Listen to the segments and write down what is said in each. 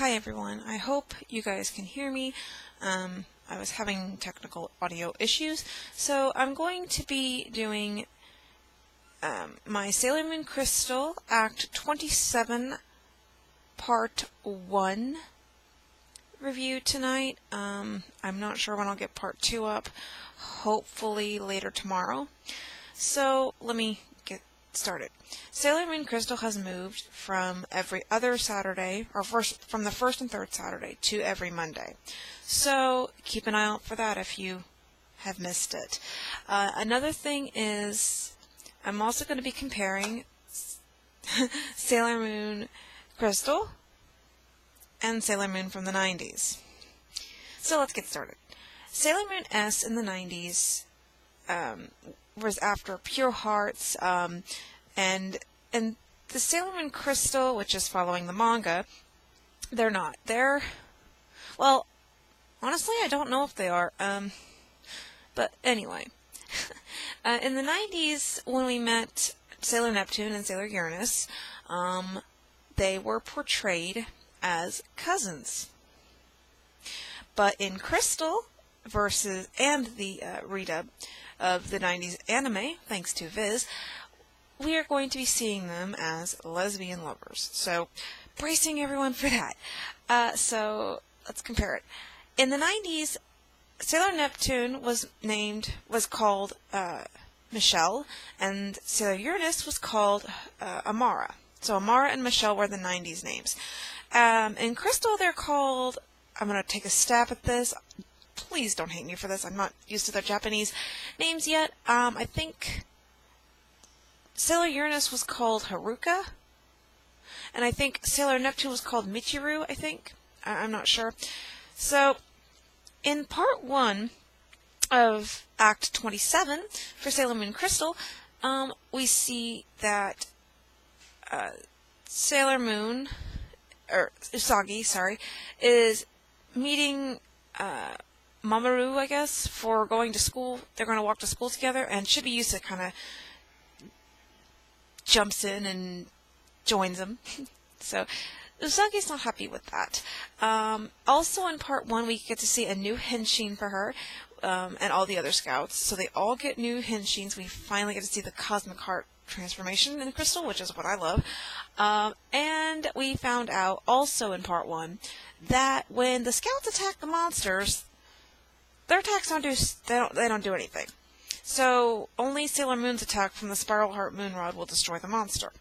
Hi everyone, I hope you guys can hear me. I was having technical audio issues, so I'm going to be doing my Sailor Moon Crystal Act 27 Part 1 review tonight. I'm not sure when I'll get Part 2 up, hopefully later tomorrow. So let me get started. Sailor Moon Crystal has moved from every other Saturday, or from the first and third Saturday, to every Monday. So keep an eye out for that if you have missed it. Another thing is, I'm also going to be comparing Sailor Moon Crystal and Sailor Moon from the 90s. So let's get started. Sailor Moon S in the 90s was after Pure Hearts, and the Sailor Moon Crystal, which is following the manga, they're not. Well, honestly, I don't know if they are. But anyway, in the 90s, when we met Sailor Neptune and Sailor Uranus, they were portrayed as cousins. But in Crystal and the redub of the 90s anime, thanks to Viz, we are going to be seeing them as lesbian lovers. So, bracing everyone for that. So, let's compare it. In the 90s, Sailor Neptune was called Michelle, and Sailor Uranus was called Amara. So, Amara and Michelle were the 90s names. In Crystal, they're called, I'm going to take a stab at this. Please don't hate me for this. I'm not used to their Japanese names yet. I think Sailor Uranus was called Haruka, and I think Sailor Neptune was called Michiru, I think. I'm not sure. So, in Part 1 of Act 27 for Sailor Moon Crystal, we see that Sailor Moon, or Usagi, is meeting Mamoru, I guess, for going to school. They're going to walk to school together, and Chibiusa kind of jumps in and joins them. So, Usagi's not happy with that. Also in Part 1, we get to see a new henshin for her, and all the other scouts. So they all get new henshins. We finally get to see the Cosmic Heart transformation in Crystal, which is what I love. And we found out also in Part 1 that when the scouts attack the monsters, their attacks don't do anything. So only Sailor Moon's attack from the Spiral Heart Moonrod will destroy the monster.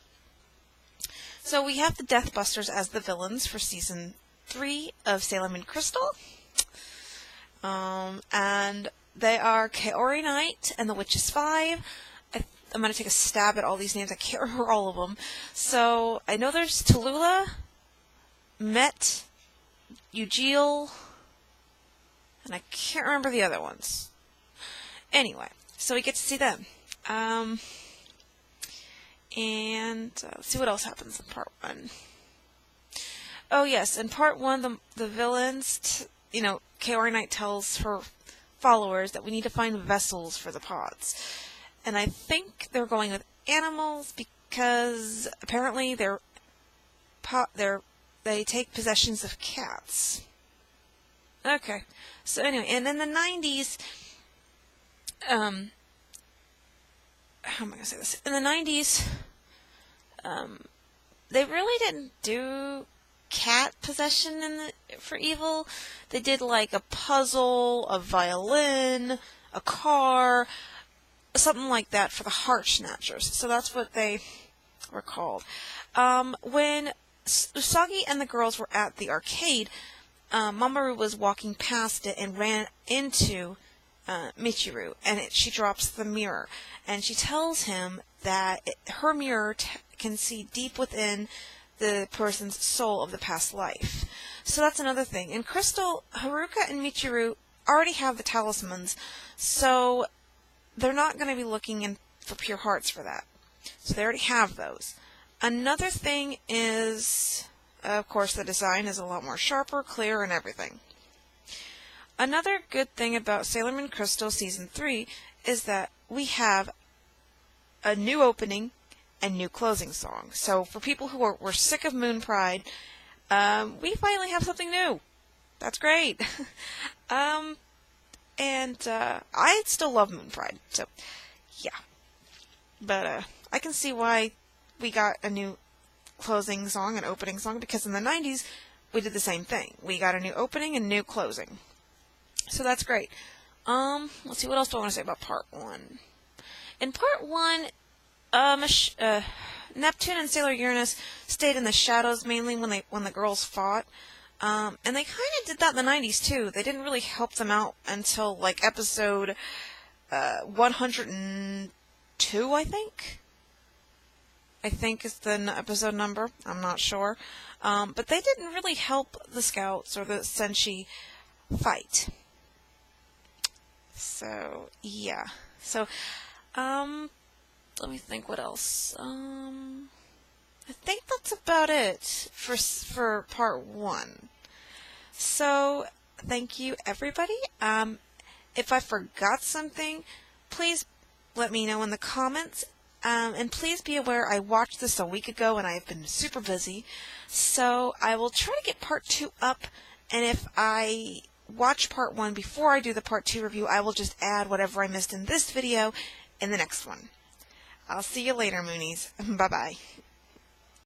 So we have the Deathbusters as the villains for Season 3 of Sailor Moon Crystal. And they are Kaori Knight and the Witches 5. I'm going to take a stab at all these names. I can't remember all of them. So I know there's Tallulah, Met, Eugil, and I can't remember the other ones. Anyway, so we get to see them. And let's see what else happens in Part 1. Oh yes, in Part 1, the villains, Kaori Knight tells her followers that we need to find vessels for the pods. And I think they're going with animals because apparently they take possessions of cats. Okay, so anyway, and in the 90s, how am I going to say this? In the 90s, they really didn't do cat possession for evil. They did like a puzzle, a violin, a car, something like that for the Heart Snatchers. So that's what they were called. When Usagi and the girls were at the arcade, Mamoru was walking past it and ran into Michiru, and she drops the mirror, and she tells him that her mirror can see deep within the person's soul of the past life. So that's another thing. In Crystal, Haruka and Michiru already have the talismans, so they're not going to be looking for Pure Hearts for that. So they already have those. Another thing is, of course, the design is a lot more sharper, clearer, and everything. Another good thing about Sailor Moon Crystal Season 3 is that we have a new opening and new closing song. So for people who were sick of Moon Pride, we finally have something new. That's great. I still love Moon Pride, so yeah. But I can see why we got a new closing song and opening song, because in the 90s we did the same thing. We got a new opening and new closing. So that's great. Let's see, what else do I want to say about part 1? In part 1, Neptune and Sailor Uranus stayed in the shadows mainly when the girls fought. And they kind of did that in the 90s too. They didn't really help them out until like episode 102, I think is the episode number. I'm not sure. But they didn't really help the Scouts or the Senshi fight. So, yeah. So, let me think what else. I think that's about it for part 1. So, thank you, everybody. If I forgot something, please let me know in the comments. And please be aware I watched this a week ago and I have been super busy. So, I will try to get part 2 up. And if I watch part 1 before I do the part 2 review, I will just add whatever I missed in this video in the next one. I'll see you later, Moonies. Bye-bye.